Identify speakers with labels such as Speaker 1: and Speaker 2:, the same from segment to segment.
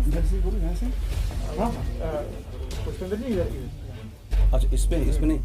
Speaker 1: इधर से बोलो, यहाँ से। हाँ,
Speaker 2: पुष्पेंद्र जी इधर
Speaker 1: अच्छा, इस पे नहीं।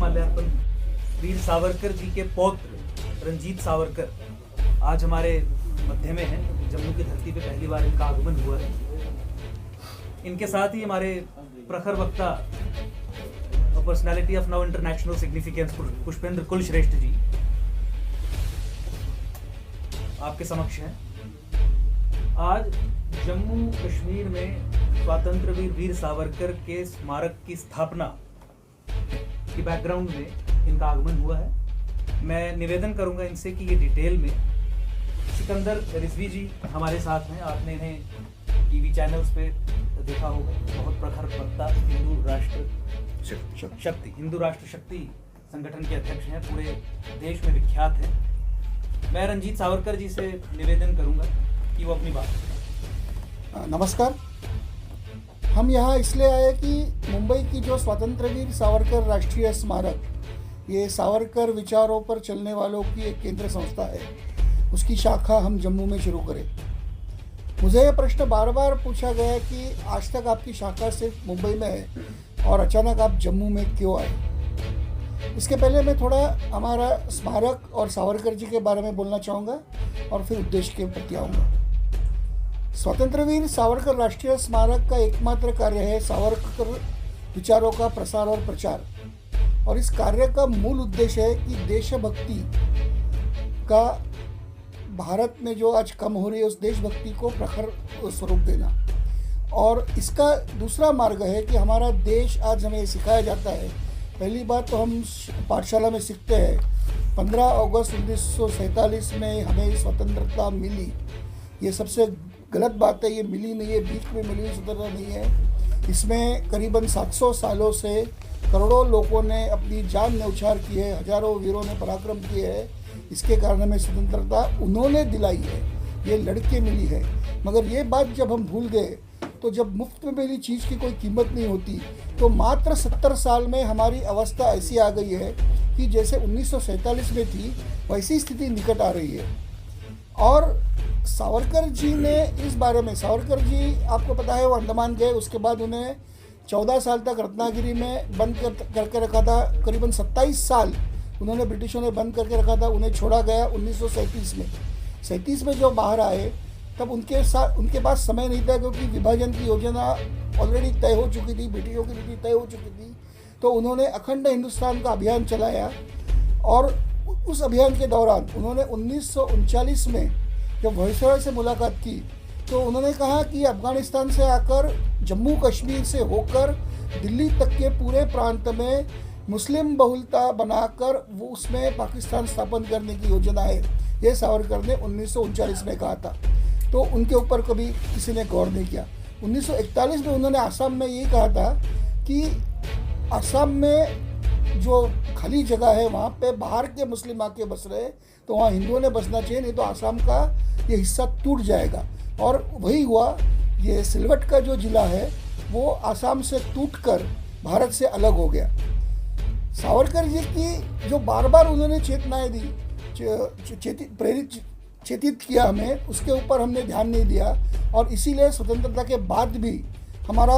Speaker 3: माल्यार्पण वीर सावरकर जी के पौत्र रंजीत सावरकर आज हमारे मध्य में हैं। जम्मू की धरती पे पहली बार इनका आगमन हुआ है। इनके साथ ही हमारे प्रखर वक्ता और personality of now international significance Pushpendra Kulshreshtha ji आपके समक्ष हैं। आज जम्मू कश्मीर में स्वतंत्र वीर सावरकर के स्मारक की स्थापना की बैकग्राउंड में इनका आगमन हुआ है। मैं निवेदन करूंगा इनसे कि ये डिटेल में सिकंदर रिजवी जी हमारे साथ हैं। आपने इन्हें टीवी चैनल्स पे देखा होगा। बहुत प्रखर वक्ता, हिंदू राष्ट्र शक्ति संगठन के अध्यक्ष हैं, पूरे देश में विख्यात हैं। मैं रंजीत सावरकर जी से निवेदन करूंगा कि वो अपनी बात।
Speaker 4: नमस्कार। हम यहाँ इसलिए आए कि मुंबई की जो स्वतंत्र वीर सावरकर राष्ट्रीय स्मारक, ये सावरकर विचारों पर चलने वालों की एक केंद्र संस्था है, उसकी शाखा हम जम्मू में शुरू करें। मुझे ये प्रश्न बार बार पूछा गया है कि आज तक आपकी शाखा सिर्फ मुंबई में है और अचानक आप जम्मू में क्यों आए। इसके पहले मैं थोड़ा हमारा स्मारक और सावरकर जी के बारे में बोलना चाहूँगा और फिर उद्देश्य के प्रति आऊँगा। स्वतंत्र वीर सावरकर राष्ट्रीय स्मारक का एकमात्र कार्य है सावरकर विचारों का प्रसार और प्रचार, और इस कार्य का मूल उद्देश्य है कि देशभक्ति का भारत में जो आज कम हो रही है उस देशभक्ति को प्रखर स्वरूप देना। और इसका दूसरा मार्ग है कि हमारा देश, आज हमें सिखाया जाता है, पहली बात तो हम पाठशाला में सीखते हैं 15 अगस्त 1947 में हमें स्वतंत्रता मिली। ये सबसे गलत बात है। ये मिली नहीं है, बीच में मिली हुई स्वतंत्रता नहीं है। इसमें करीबन 700 सालों से करोड़ों लोगों ने अपनी जान न्यौछावर की है, हजारों वीरों ने पराक्रम किए हैं। इसके कारण हमें स्वतंत्रता उन्होंने दिलाई है, ये लड़के मिली है। मगर ये बात जब हम भूल गए तो जब मुफ्त में मिली चीज़ की कोई कीमत नहीं होती, तो मात्र 70 साल में हमारी अवस्था ऐसी आ गई है कि जैसे 1947 में थी वैसी स्थिति निकट आ रही है। और सावरकर जी ने इस बारे में, सावरकर जी आपको पता है वो अंडमान गए, उसके बाद उन्हें 14 साल तक रत्नागिरी में बंद करके रखा था। करीबन 27 साल उन्होंने ब्रिटिशों ने बंद करके रखा था। उन्हें छोड़ा गया 1937 में। 37 में जो बाहर आए तब उनके पास समय नहीं था, क्योंकि विभाजन की योजना ऑलरेडी तय हो चुकी थी, ब्रिटिशों की नीति तय हो चुकी थी। तो उन्होंने अखंड हिंदुस्तान का अभियान चलाया और उस अभियान के दौरान उन्होंने 1939 में जब वायसराय से मुलाकात की तो उन्होंने कहा कि अफगानिस्तान से आकर जम्मू कश्मीर से होकर दिल्ली तक के पूरे प्रांत में मुस्लिम बहुलता बनाकर वो उसमें पाकिस्तान स्थापन करने की योजना है। ये सावरकर ने 1939 में कहा था। तो उनके ऊपर कभी किसी ने गौर नहीं किया। 1941 में उन्होंने आसाम में ये कहा था कि आसाम में जो खाली जगह है वहाँ पे बाहर के मुस्लिम आके बस रहे, तो वहाँ हिंदुओं ने बसना चाहिए, नहीं तो आसाम का ये हिस्सा टूट जाएगा। और वही हुआ। ये सिलवट का जो ज़िला है वो आसाम से टूटकर भारत से अलग हो गया। सावरकर जी की जो बार बार उन्होंने चेतनाएं दी, चेतित किया हमें, उसके ऊपर हमने ध्यान नहीं दिया। और इसीलिए स्वतंत्रता के बाद भी हमारा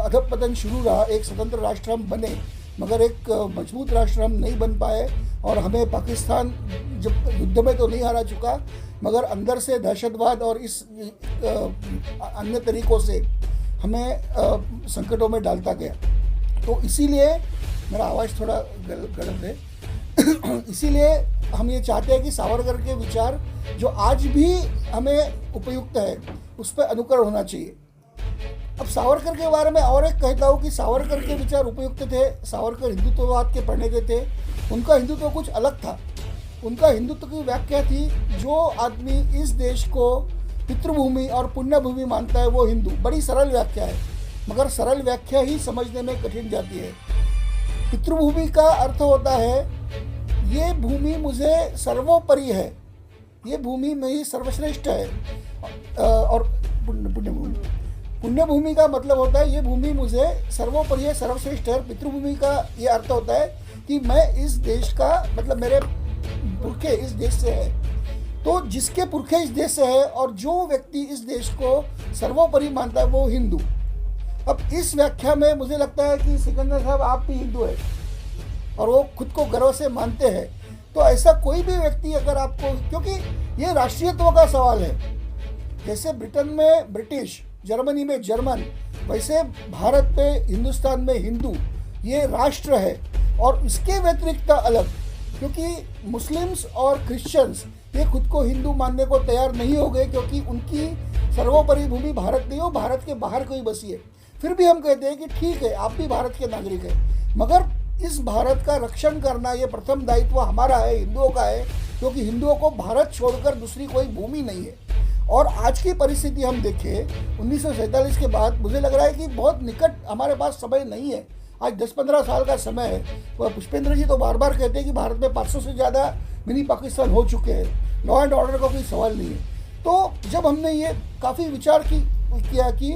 Speaker 4: अधःपतन शुरू रहा। एक स्वतंत्र राष्ट्र हम बने मगर एक मजबूत राष्ट्र हम नहीं बन पाए, और हमें पाकिस्तान जब युद्ध में तो नहीं हरा चुका मगर अंदर से दहशतवाद और इस अन्य तरीक़ों से हमें संकटों में डालता गया। तो इसीलिए मेरा आवाज़ थोड़ा गलत है इसीलिए हम ये चाहते हैं कि सावरकर के विचार जो आज भी हमें उपयुक्त है उस पर अनुकरण होना चाहिए। अब सावरकर के बारे में और एक कहता हूँ कि सावरकर के विचार उपयुक्त थे। सावरकर हिंदुत्ववाद के प्रणेता थे। उनका हिंदुत्व कुछ अलग था। उनका हिंदुत्व की व्याख्या थी, जो आदमी इस देश को पितृभूमि और पुण्यभूमि मानता है वो हिंदू। बड़ी सरल व्याख्या है, मगर सरल व्याख्या ही समझने में कठिन जाती है। पितृभूमि का अर्थ होता है ये भूमि मुझे सर्वोपरि है, ये भूमि में ही सर्वश्रेष्ठ है। और पुण्यभूमि का मतलब होता है ये भूमि मुझे सर्वोपरि है, सर्वश्रेष्ठ है। पितृभूमि का ये अर्थ होता है कि मैं इस देश का, मतलब मेरे पुरखे इस देश से है। तो जिसके पुरखे इस देश से है और जो व्यक्ति इस देश को सर्वोपरि मानता है वो हिंदू। अब इस व्याख्या में मुझे लगता है कि सिकंदर साहब आप भी हिंदू है और वो खुद को गर्व से मानते हैं। तो ऐसा कोई भी व्यक्ति अगर आपको, क्योंकि ये राष्ट्रीयत्व का सवाल है, जैसे ब्रिटेन में ब्रिटिश, जर्मनी में जर्मन, वैसे भारत पे, हिंदुस्तान में हिंदू, ये राष्ट्र है। और इसके व्यतिरिक्त अलग, क्योंकि मुस्लिम्स और क्रिश्चियंस ये खुद को हिंदू मानने को तैयार नहीं हो गए, क्योंकि उनकी सर्वोपरि भूमि भारत नहीं हो, भारत के बाहर कोई बसी है। फिर भी हम कहते हैं कि ठीक है आप भी भारत के नागरिक हैं, मगर इस भारत का रक्षण करना ये प्रथम दायित्व हमारा है, हिंदुओं का है, क्योंकि हिंदुओं को भारत छोड़कर दूसरी कोई भूमि नहीं है। और आज की परिस्थिति हम देखें 1947 के बाद, मुझे लग रहा है कि बहुत निकट हमारे पास समय नहीं है, आज 10-15 साल का समय है। पुष्पेंद्र जी तो बार बार कहते हैं कि भारत में 500 से ज़्यादा मिनी पाकिस्तान हो चुके हैं, लॉ एंड ऑर्डर का कोई सवाल नहीं है। तो जब हमने ये काफ़ी विचार किया कि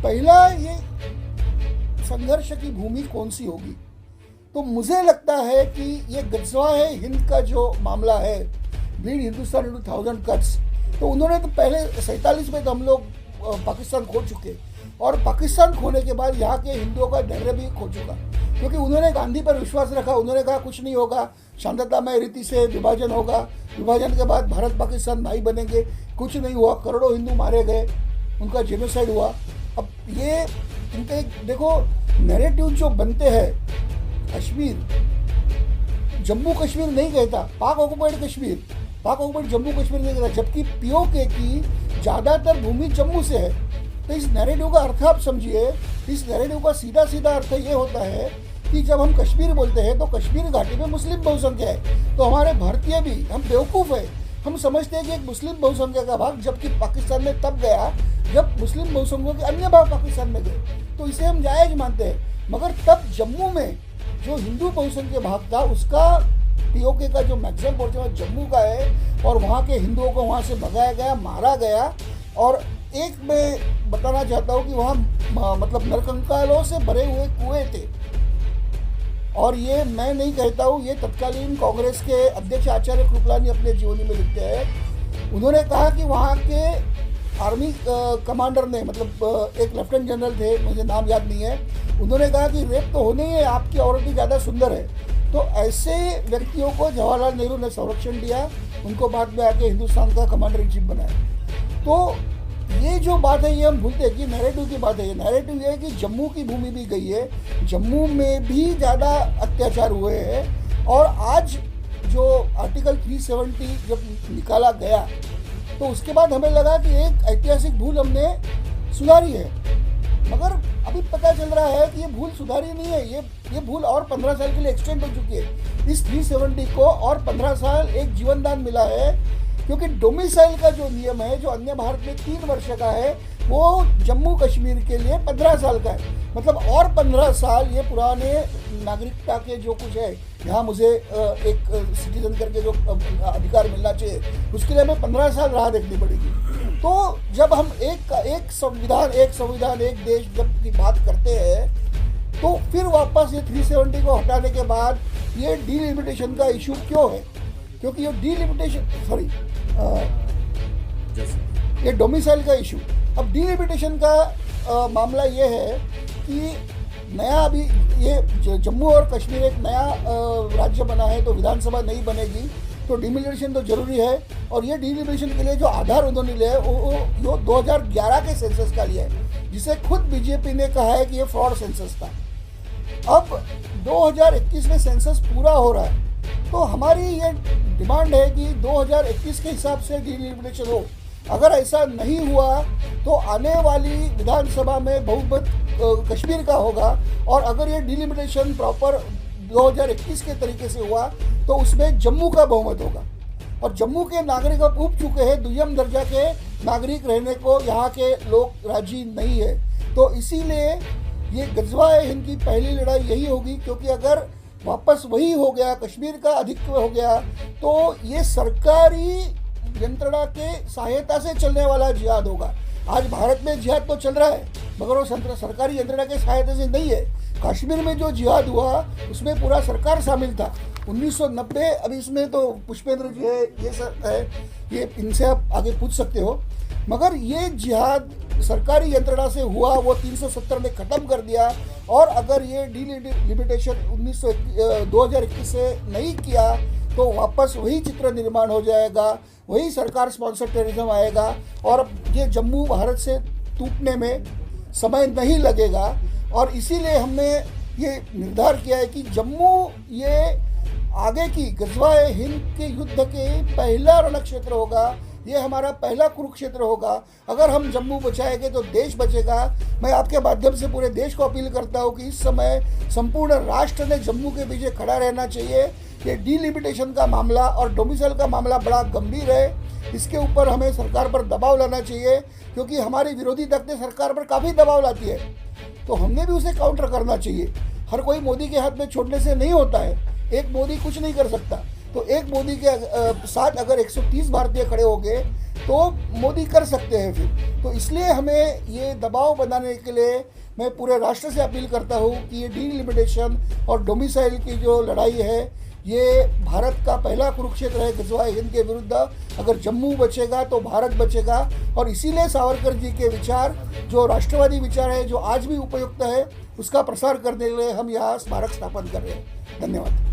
Speaker 4: पहला ये संघर्ष की भूमि कौन सी होगी, तो मुझे लगता है कि ये गजवा है हिंद का जो मामला है, ब्लीड हिंदुस्तान इनटू 1000 कट्स। तो उन्होंने तो पहले 47 में तो हम लोग पाकिस्तान खो चुके, और पाकिस्तान खोने के बाद यहाँ के हिंदुओं का धैर्य भी खो चुका, क्योंकि उन्होंने गांधी पर विश्वास रखा। उन्होंने कहा कुछ नहीं होगा, शांततामय रीति से विभाजन होगा, विभाजन के बाद भारत पाकिस्तान भाई बनेंगे। कुछ नहीं हुआ, करोड़ों हिंदू मारे गए, उनका जेनोसाइड हुआ। अब ये इनके देखो नैरेटिव जो बनते हैं, कश्मीर, जम्मू कश्मीर नहीं कहता, पाक ऑक्युपाइड कश्मीर, पाक ऑक्युपाइड जम्मू कश्मीर नहीं कहता, जबकि पीओके की ज़्यादातर भूमि जम्मू से है। तो इस नैरेटिव का अर्थ आप समझिए, इस नैरेटिव का सीधा सीधा अर्थ ये होता है कि जब हम कश्मीर बोलते हैं तो कश्मीर घाटी में मुस्लिम बहुसंख्या है, तो हमारे भारतीय भी, हम बेवकूफ़ है, हम समझते हैं कि एक मुस्लिम बहुसंख्या का भाग, जबकि पाकिस्तान में तब गया जब मुस्लिम बहुसंख्या के अन्य भाग पाकिस्तान में गए, तो इसे हम जायज़ मानते हैं। मगर तब जम्मू में जो हिंदू बहुसंख्य भाग था उसका पीओके का जो मैक्सिमम पोर्शन जम्मू का है, और वहाँ के हिंदुओं को वहाँ से भगाया गया, मारा गया। और एक मैं बताना चाहता हूँ कि वहाँ मतलब नरकंकालों से भरे हुए कुएं थे, और ये मैं नहीं कहता हूँ, ये तत्कालीन कांग्रेस के अध्यक्ष आचार्य कृपलानी अपने जीवनी में लिखते हैं। उन्होंने कहा कि वहाँ के आर्मी कमांडर ने, मतलब एक लेफ्टिनेंट जनरल थे, मुझे नाम याद नहीं है, उन्होंने कहा कि रेप तो होने ही है, आपकी औरत ही ज़्यादा सुंदर है। तो ऐसे व्यक्तियों को जवाहरलाल नेहरू ने संरक्षण दिया, उनको बाद में आके हिंदुस्तान का कमांडर इन चीफ बनाया। तो ये जो बात है ये हम भूलते हैं कि नैरेटिव की बात है। ये नैरेटिव ये है कि जम्मू की भूमि भी गई है, जम्मू में भी ज़्यादा अत्याचार हुए हैं। और आज जो आर्टिकल 370 जब निकाला गया तो उसके बाद हमें लगा कि एक ऐतिहासिक भूल हमने सुधारी है, मगर अभी पता चल रहा है कि ये भूल सुधारी नहीं है, ये भूल और 15 साल के लिए एक्सटेंड हो चुकी है। इस 370 को और 15 साल एक जीवन दान मिला है, क्योंकि डोमिसाइल का जो नियम है, जो अन्य भारत में 3 वर्ष का है, वो जम्मू कश्मीर के लिए 15 साल का है। मतलब और 15 साल ये पुराने नागरिकता के जो कुछ है, यहाँ मुझे एक सिटीजन करके जो अधिकार मिलना चाहिए, उसके लिए हमें 15 साल राह देखनी पड़ेगी। तो जब हम एक संविधान एक देश जब की बात करते हैं, तो फिर वापस ये 370 को हटाने के बाद ये डीलिमिटेशन का इशू क्यों है? क्योंकि ये डीलिमिटेशन ये डोमिसाइल का इशू। अब डीलिमिटेशन का मामला ये है कि नया अभी ये जम्मू और कश्मीर एक नया राज्य बना है, तो विधानसभा नहीं बनेगी, तो डीलिमिटेशन तो जरूरी है। और ये डीलिमिटेशन के लिए जो आधार उन्होंने लिया है वो 2011 के सेंसस का लिया है, जिसे खुद बीजेपी ने कहा है कि ये फ्रॉड सेंसस था। अब 2021 में सेंसस पूरा हो रहा है, तो हमारी ये डिमांड है कि 2021 के हिसाब से डीलिमिटेशन हो। अगर ऐसा नहीं हुआ तो आने वाली विधानसभा में बहुमत कश्मीर का होगा, और अगर ये डीलिमिटेशन प्रॉपर 2021 के तरीके से हुआ तो उसमें जम्मू का बहुमत होगा। और जम्मू के नागरिक अब उब चुके हैं, दुय्यम दर्जा के नागरिक रहने को यहाँ के लोग राजी नहीं है। तो इसीलिए ये गजवा-ए हिंद की पहली लड़ाई यही होगी, क्योंकि अगर वापस वही हो गया, कश्मीर का अधिकृत हो गया, तो ये सरकारी यंत्रणा के सहायता से चलने वाला जिहाद होगा। आज भारत में जिहाद तो चल रहा है, मगर वो सरकारी यंत्रणा के सहायता से नहीं है। कश्मीर में जो जिहाद हुआ उसमें पूरा सरकार शामिल था 1990। अब इसमें तो पुष्पेंद्र जी है, ये सब है, ये इनसे आप आगे पूछ सकते हो। मगर ये जिहाद सरकारी यंत्रणा से हुआ, वो 370 में ख़त्म कर दिया। और अगर ये डिलिमिटेशन 2021 से नहीं किया तो वापस वही चित्र निर्माण हो जाएगा, वही सरकार स्पॉन्सर टेररिज्म आएगा और ये जम्मू भारत से टूटने में समय नहीं लगेगा। और इसीलिए हमने ये निर्धार किया है कि जम्मू ये आगे की गजवा-ए हिंद के युद्ध के पहला रण क्षेत्र होगा, ये हमारा पहला कुरुक्षेत्र होगा। अगर हम जम्मू बचाएंगे तो देश बचेगा। मैं आपके माध्यम से पूरे देश को अपील करता हूँ कि इस समय संपूर्ण राष्ट्र ने जम्मू के पीछे खड़ा रहना चाहिए। ये डिलिमिटेशन का मामला और डोमिसाइल का मामला बड़ा गंभीर है, इसके ऊपर हमें सरकार पर दबाव लाना चाहिए, क्योंकि हमारी विरोधी ताकतें सरकार पर काफ़ी दबाव लाती है, तो हमने भी उसे काउंटर करना चाहिए। हर कोई मोदी के हाथ में छोड़ने से नहीं होता है, एक मोदी कुछ नहीं कर सकता। तो एक मोदी के साथ अगर 130 भारतीय खड़े हो गए तो मोदी कर सकते हैं फिर। तो इसलिए हमें ये दबाव बनाने के लिए मैं पूरे राष्ट्र से अपील करता हूँ कि ये डिलिमिटेशन और डोमिसाइल की जो लड़ाई है, ये भारत का पहला कुरुक्षेत्र है गजवा-ए हिंद के विरुद्ध। अगर जम्मू बचेगा तो भारत बचेगा। और इसीलिए सावरकर जी के विचार, जो राष्ट्रवादी विचार है, जो आज भी उपयुक्त है, उसका प्रसार करने के लिए हम यहाँ स्मारक स्थापन कर रहे हैं। धन्यवाद।